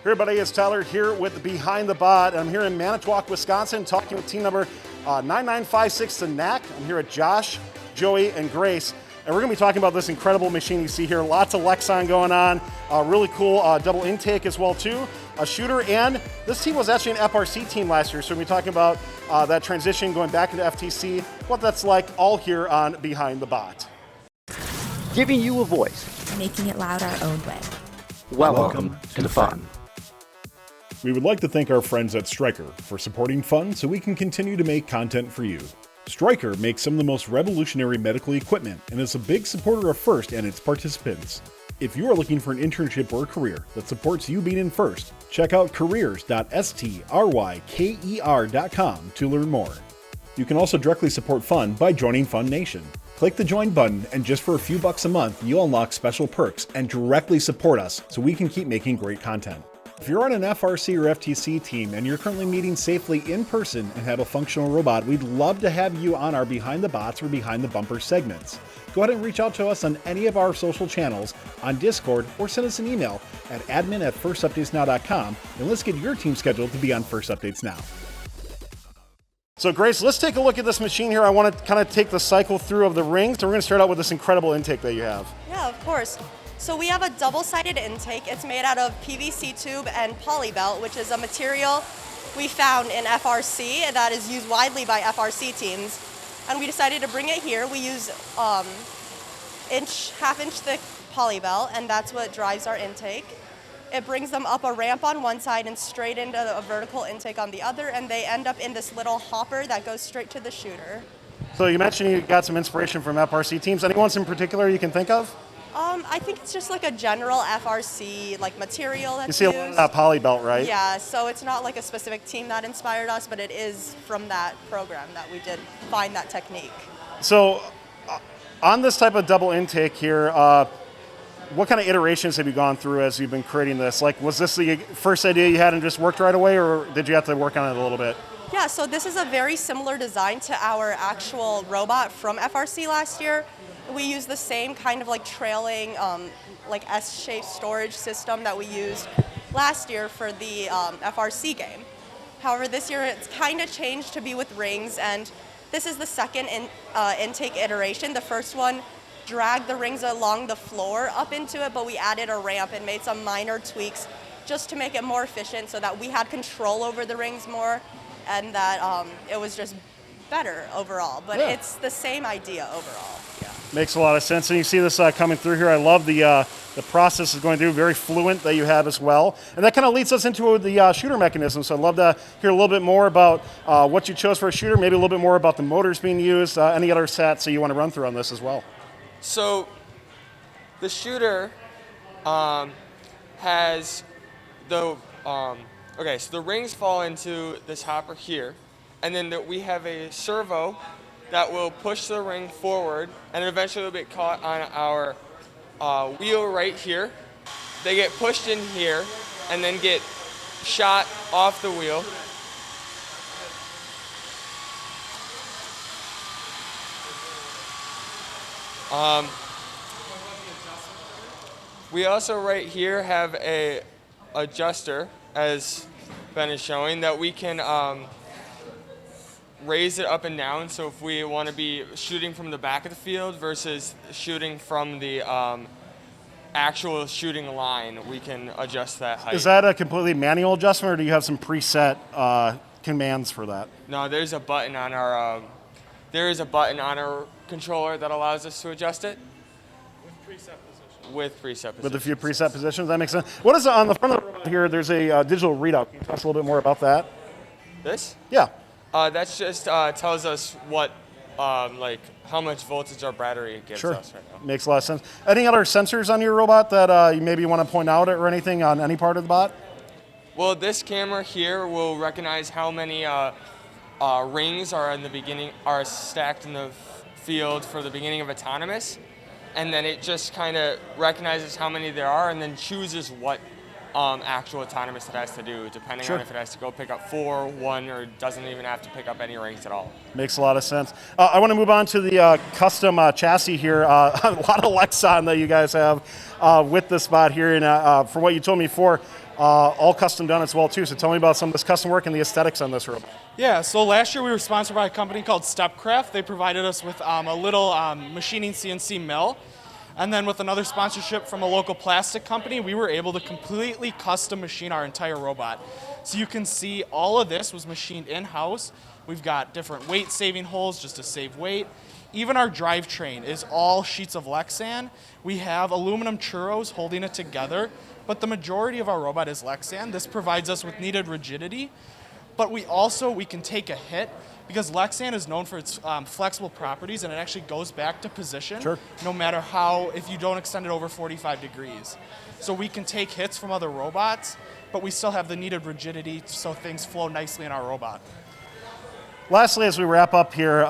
Hey everybody, it's Tyler here with Behind the Bot. I'm here in Manitowoc, Wisconsin, talking with team number 9956 to Knack. I'm here with Josh, Joey, and Grace. And we're going to be talking about this incredible machine you see here. Lots of Lexon going on. Really cool double intake as well too. A shooter, and this team was actually an FRC team last year. So we'll be talking about that transition going back into FTC, what that's like, all here on Behind the Bot. Giving you a voice. Making it loud our own way. Welcome to the fun. We would like to thank our friends at Stryker for supporting fun so we can continue to make content for you. Stryker makes some of the most revolutionary medical equipment and is a big supporter of FIRST and its participants. If you are looking for an internship or career that supports you being in FIRST, check out careers.stryker.com to learn more. You can also directly support Fun by joining Fun Nation. Click the join button, and just for a few bucks a month, you'll unlock special perks and directly support us so we can keep making great content. If you're on an FRC or FTC team and you're currently meeting safely in person and have a functional robot, we'd love to have you on our Behind the Bots or Behind the Bumper segments. Go ahead and reach out to us on any of our social channels, on Discord, or send us an email at admin@firstupdatesnow.com, and let's get your team scheduled to be on First Updates Now. So Grace, let's take a look at this machine here. I want to kind of take the cycle through of the rings. So we're going to start out with this incredible intake that you have. Yeah, of course. So we have a double-sided intake. It's made out of PVC tube and polybelt, which is a material we found in FRC that is used widely by FRC teams. And we decided to bring it here. We use half-inch thick polybelt, and that's what drives our intake. It brings them up a ramp on one side and straight into a vertical intake on the other, and they end up in this little hopper that goes straight to the shooter. So you mentioned you got some inspiration from FRC teams. Any ones in particular you can think of? I think it's just like a general FRC material that's You see used. a lot of that polybelt, right? Yeah, so it's not like a specific team that inspired us, but it is from that program that we did find that technique. So on this type of double intake here, what kind of iterations have you gone through as you've been creating this? Like, was this the first idea you had and just worked right away, or did you have to work on it a little bit? Yeah, so this is a very similar design to our actual robot from FRC last year. We use the same kind of trailing S-shaped storage system that we used last year for the FRC game. However, this year it's kind of changed to be with rings, and this is the second intake iteration. The first one dragged the rings along the floor up into it, but we added a ramp and made some minor tweaks just to make it more efficient so that we had control over the rings more, and that it was just better overall. But yeah, it's the same idea overall. Yeah. Makes a lot of sense, and you see this coming through here. I love the process is going through, very fluent that you have as well. And that kind of leads us into the shooter mechanism. So I'd love to hear a little bit more about what you chose for a shooter, maybe a little bit more about the motors being used, any other stats that you want to run through on this as well. So the shooter has the, so the rings fall into this hopper here, and then we have a servo that will push the ring forward, and eventually it'll get caught on our wheel right here. They get pushed in here and then get shot off the wheel. We also right here have a adjuster, as Ben is showing, that we can raise it up and down. So if we want to be shooting from the back of the field versus shooting from the actual shooting line, we can adjust that height. Is that a completely manual adjustment, or do you have some preset commands for that? No, there's a button on our controller that allows us to adjust it. With preset positions. With a few preset positions, that makes sense. What is on the front of the robot here? There's a digital readout. Can you tell us a little bit more about that? This? Yeah. That's just tells us what, how much voltage our battery gives us right now. Makes a lot of sense. Any other sensors on your robot that you maybe want to point out or anything on any part of the bot? Well, this camera here will recognize how many rings are stacked in the field for the beginning of autonomous, and then it just kind of recognizes how many there are and then chooses what actual autonomous it has to do, depending on if it has to go pick up 4, 1, or doesn't even have to pick up any rings at all. Makes a lot of sense. I want to move on to the custom chassis here. A lot of Lexon that you guys have with this spot here, and for what you told me before, all custom done as well too. So tell me about some of this custom work and the aesthetics on this robot. Yeah, so last year we were sponsored by a company called Stepcraft. They provided us with a little machining CNC mill. And then with another sponsorship from a local plastic company, we were able to completely custom machine our entire robot. So you can see all of this was machined in-house. We've got different weight-saving holes just to save weight. Even our drivetrain is all sheets of Lexan. We have aluminum churros holding it together, but the majority of our robot is Lexan. This provides us with needed rigidity. But we can take a hit because Lexan is known for its flexible properties, and it actually goes back to position no matter how, if you don't extend it over 45 degrees. So we can take hits from other robots, but we still have the needed rigidity so things flow nicely in our robot. Lastly, as we wrap up here,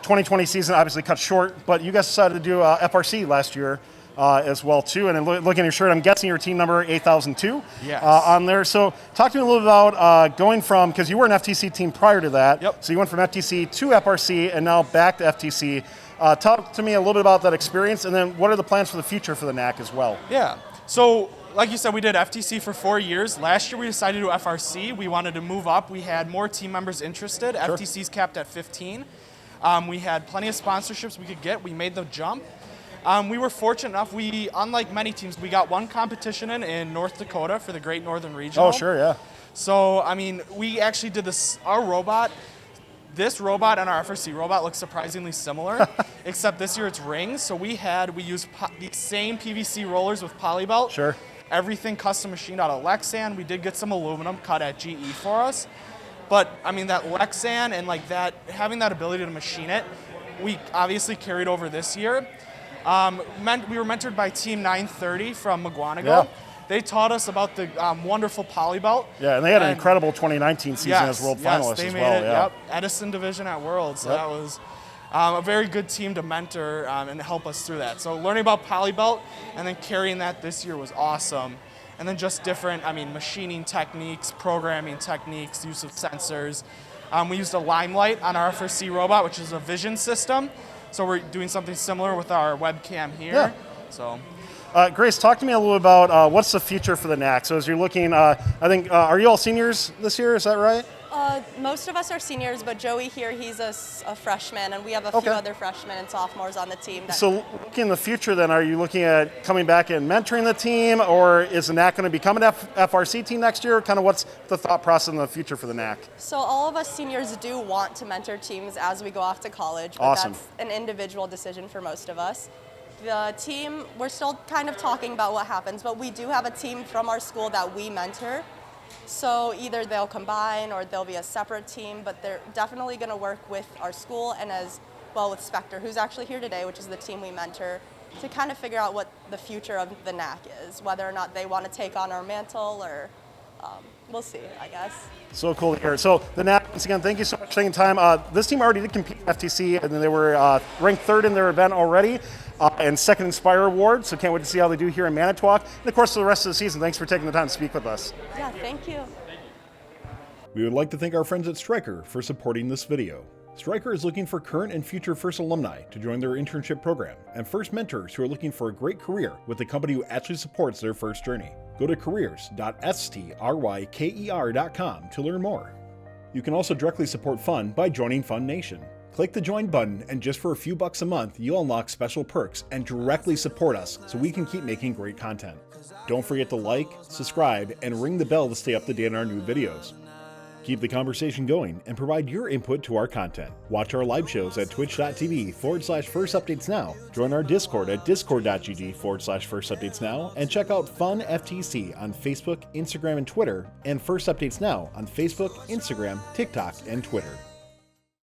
2020 season obviously cut short, but you guys decided to do FRC last year as well too. And looking at your shirt, I'm guessing your team number 8002 on there. So talk to me a little bit about going from, because you were an FTC team prior to that. Yep. So you went from FTC to FRC and now back to FTC. Talk to me a little bit about that experience, and then what are the plans for the future for the Knack as well? Yeah. So like you said, we did FTC for 4 years. Last year we decided to do FRC. We wanted to move up. We had more team members interested. FTC's capped at 15. We had plenty of sponsorships we could get. We made the jump. We were fortunate enough, unlike many teams, we got one competition in North Dakota for the Great Northern Regional. Oh, sure, yeah. So, I mean, we actually did this robot and our FRC robot looks surprisingly similar, except this year it's rings. So we used the same PVC rollers with Polybelt. Sure. Everything custom machined out of Lexan. We did get some aluminum cut at GE for us. But, I mean, that Lexan and like that, having that ability to machine it, we obviously carried over this year. We were mentored by Team 930 from McGuanago. Yeah. They taught us about the wonderful Polybelt. Yeah, and they had an incredible 2019 season as world finalists they as made well. it, Yeah. Yep, Edison division at Worlds. So that was a very good team to mentor and help us through that. So learning about Polybelt and then carrying that this year was awesome. And then just different, machining techniques, programming techniques, use of sensors. We used a Limelight on our FRC robot, which is a vision system. So we're doing something similar with our webcam here. Yeah. So, Grace, talk to me a little about what's the future for the Knack. So as you're looking, I think, are you all seniors this year? Is that right? Most of us are seniors, but Joey here, he's a freshman, and we have a few other freshmen and sophomores on the team. So looking in the future then, are you looking at coming back and mentoring the team, or is the Knack going to become an FRC team next year? Kind of what's the thought process in the future for the Knack? So all of us seniors do want to mentor teams as we go off to college, but Awesome. That's an individual decision for most of us. The team, we're still kind of talking about what happens, but we do have a team from our school that we mentor. So either they'll combine or they'll be a separate team, but they're definitely going to work with our school and as well with Spectre, who's actually here today, which is the team we mentor, to kind of figure out what the future of the Knack is, whether or not they want to take on our mantle or we'll see, I guess. So cool to hear. So the Knack, once again, thank you so much for taking time. This team already did compete in FTC, and then they were ranked third in their event already, and second Inspire Award, so can't wait to see how they do here in Manitowoc. And of course, for the rest of the season, thanks for taking the time to speak with us. Yeah, thank you. We would like to thank our friends at Stryker for supporting this video. Stryker is looking for current and future FIRST alumni to join their internship program, and FIRST mentors who are looking for a great career with a company who actually supports their FIRST journey. Go to careers.stryker.com to learn more. You can also directly support Fun by joining Fun Nation. Click the join button, and just for a few bucks a month, you'll unlock special perks and directly support us so we can keep making great content. Don't forget to like, subscribe, and ring the bell to stay up to date on our new videos. Keep the conversation going and provide your input to our content. Watch our live shows at twitch.tv/firstupdatesnow. Join our Discord at discord.gg/firstupdatesnow. And check out Fun FTC on Facebook, Instagram, and Twitter, and First Updates Now on Facebook, Instagram, TikTok, and Twitter.